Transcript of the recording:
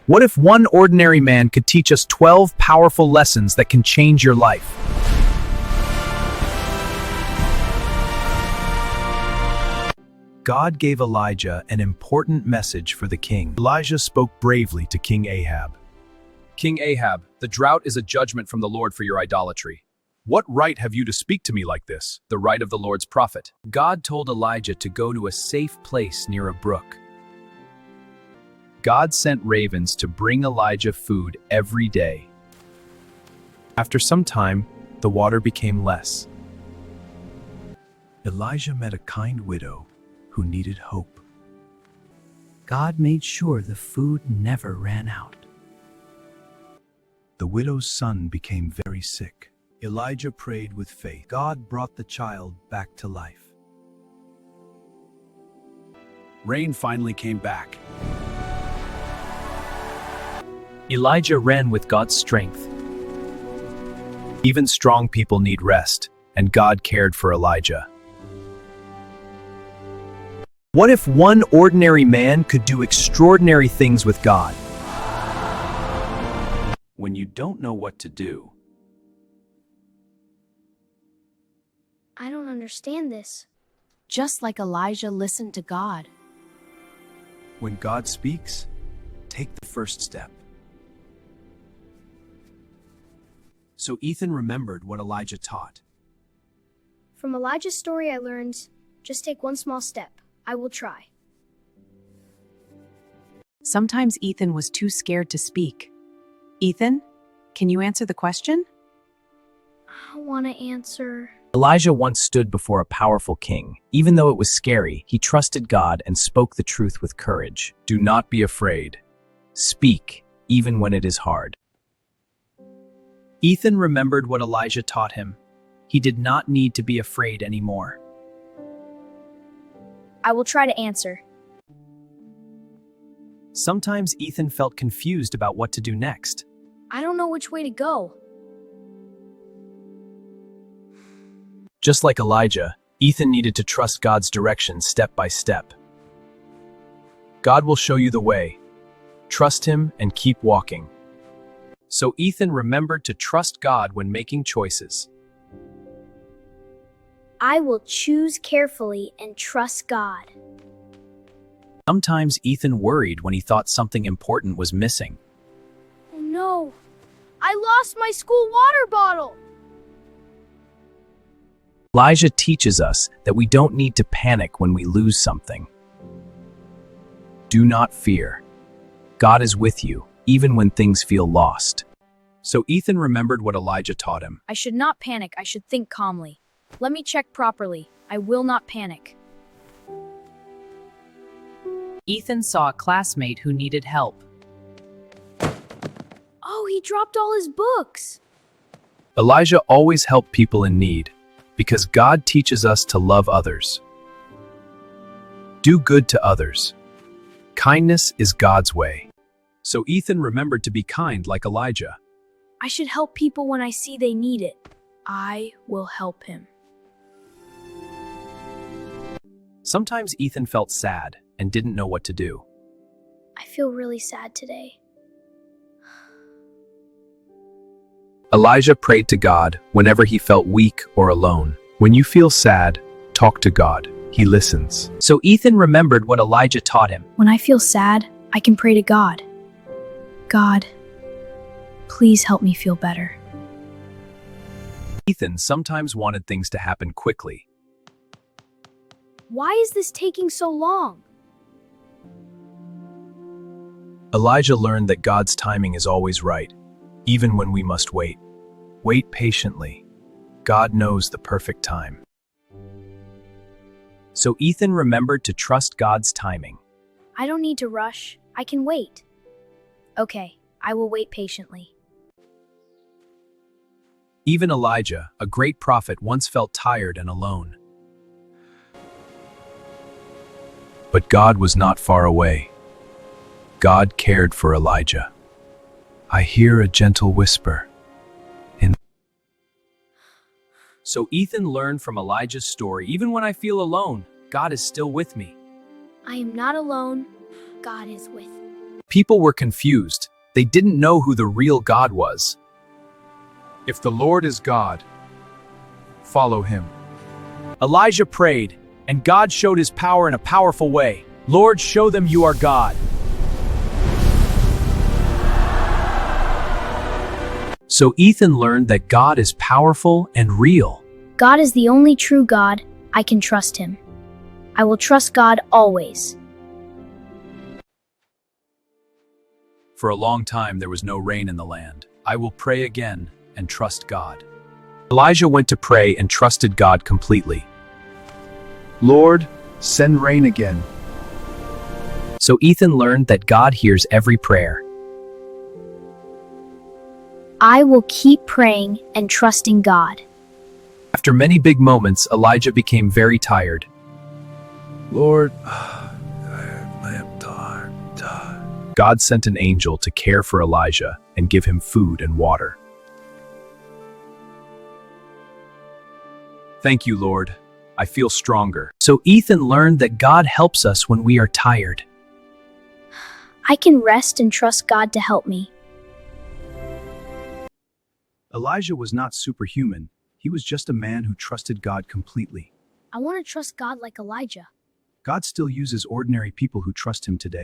What if one ordinary man could teach us 12 powerful lessons that can change your life? God gave Elijah an important message for the king. Elijah spoke bravely to King Ahab. King Ahab, the drought is a judgment from the Lord for your idolatry. What right have you to speak to me like this? The right of the Lord's prophet. God told Elijah to go to a safe place near a brook. God sent ravens to bring Elijah food every day. After some time, the water became less. Elijah met a kind widow who needed hope. God made sure the food never ran out. The widow's son became very sick. Elijah prayed with faith. God brought the child back to life. Rain finally came back. Elijah ran with God's strength. Even strong people need rest, and God cared for Elijah. What if one ordinary man could do extraordinary things with God? When you don't know what to do, I don't understand this. Just like Elijah listened to God. When God speaks, take the first step. So Ethan remembered what Elijah taught. From Elijah's story I learned, just take one small step. I will try. Sometimes Ethan was too scared to speak. Ethan, can you answer the question? I want to answer. Elijah once stood before a powerful king. Even though it was scary, he trusted God and spoke the truth with courage. do not be afraid. Speak, even when it is hard. Ethan remembered what Elijah taught him. He did not need to be afraid anymore. I will try to answer. Sometimes Ethan felt confused about what to do next. I don't know which way to go. Just like Elijah, Ethan needed to trust God's direction step by step. God will show you the way. Trust Him and keep walking. So Ethan remembered to trust God when making choices. I will choose carefully and trust God. Sometimes Ethan worried when he thought something important was missing. Oh no! I lost my school water bottle! Elijah teaches us that we don't need to panic when we lose something. Do not fear. God is with you, even when things feel lost. So Ethan remembered what Elijah taught him. I should not panic. I should think calmly. Let me check properly. I will not panic. Ethan saw a classmate who needed help. Oh, he dropped all his books. Elijah always helped people in need, because God teaches us to love others. Do good to others. Kindness is God's way. So Ethan remembered to be kind like Elijah. I should help people when I see they need it. I will help him. Sometimes Ethan felt sad and didn't know what to do. I feel really sad today. Elijah prayed to God whenever he felt weak or alone. When you feel sad, talk to God. He listens. So Ethan remembered what Elijah taught him. When I feel sad, I can pray to God. God, please help me feel better. Ethan sometimes wanted things to happen quickly. Why is this taking so long? Elijah learned that God's timing is always right, even when we must wait. Wait patiently. God knows the perfect time. So Ethan remembered to trust God's timing. I don't need to rush. I can wait. Okay, I will wait patiently. Even Elijah, a great prophet, once felt tired and alone. But God was not far away. God cared for Elijah. I hear a gentle whisper. So Ethan learned from Elijah's story, even when I feel alone, God is still with me. I am not alone. God is with me. people were confused. They didn't know who the real God was. If the Lord is God, follow him. Elijah prayed, and God showed his power in a powerful way. Lord, show them you are God. So Ethan learned that God is powerful and real. God is the only true God. I can trust him. I will trust God always. For a long time there was no rain in the land. I will pray again and trust God. Elijah went to pray and trusted God completely. Lord, send rain again. So Ethan learned that God hears every prayer. I will keep praying and trusting God. After many big moments, Elijah became very tired. Lord, I am tired. God sent an angel to care for Elijah and give him food and water. Thank you, Lord. I feel stronger. So Ethan learned that God helps us when we are tired. I can rest and trust God to help me. Elijah was not superhuman. He was just a man who trusted God completely. I want to trust God like Elijah. God still uses ordinary people who trust him today.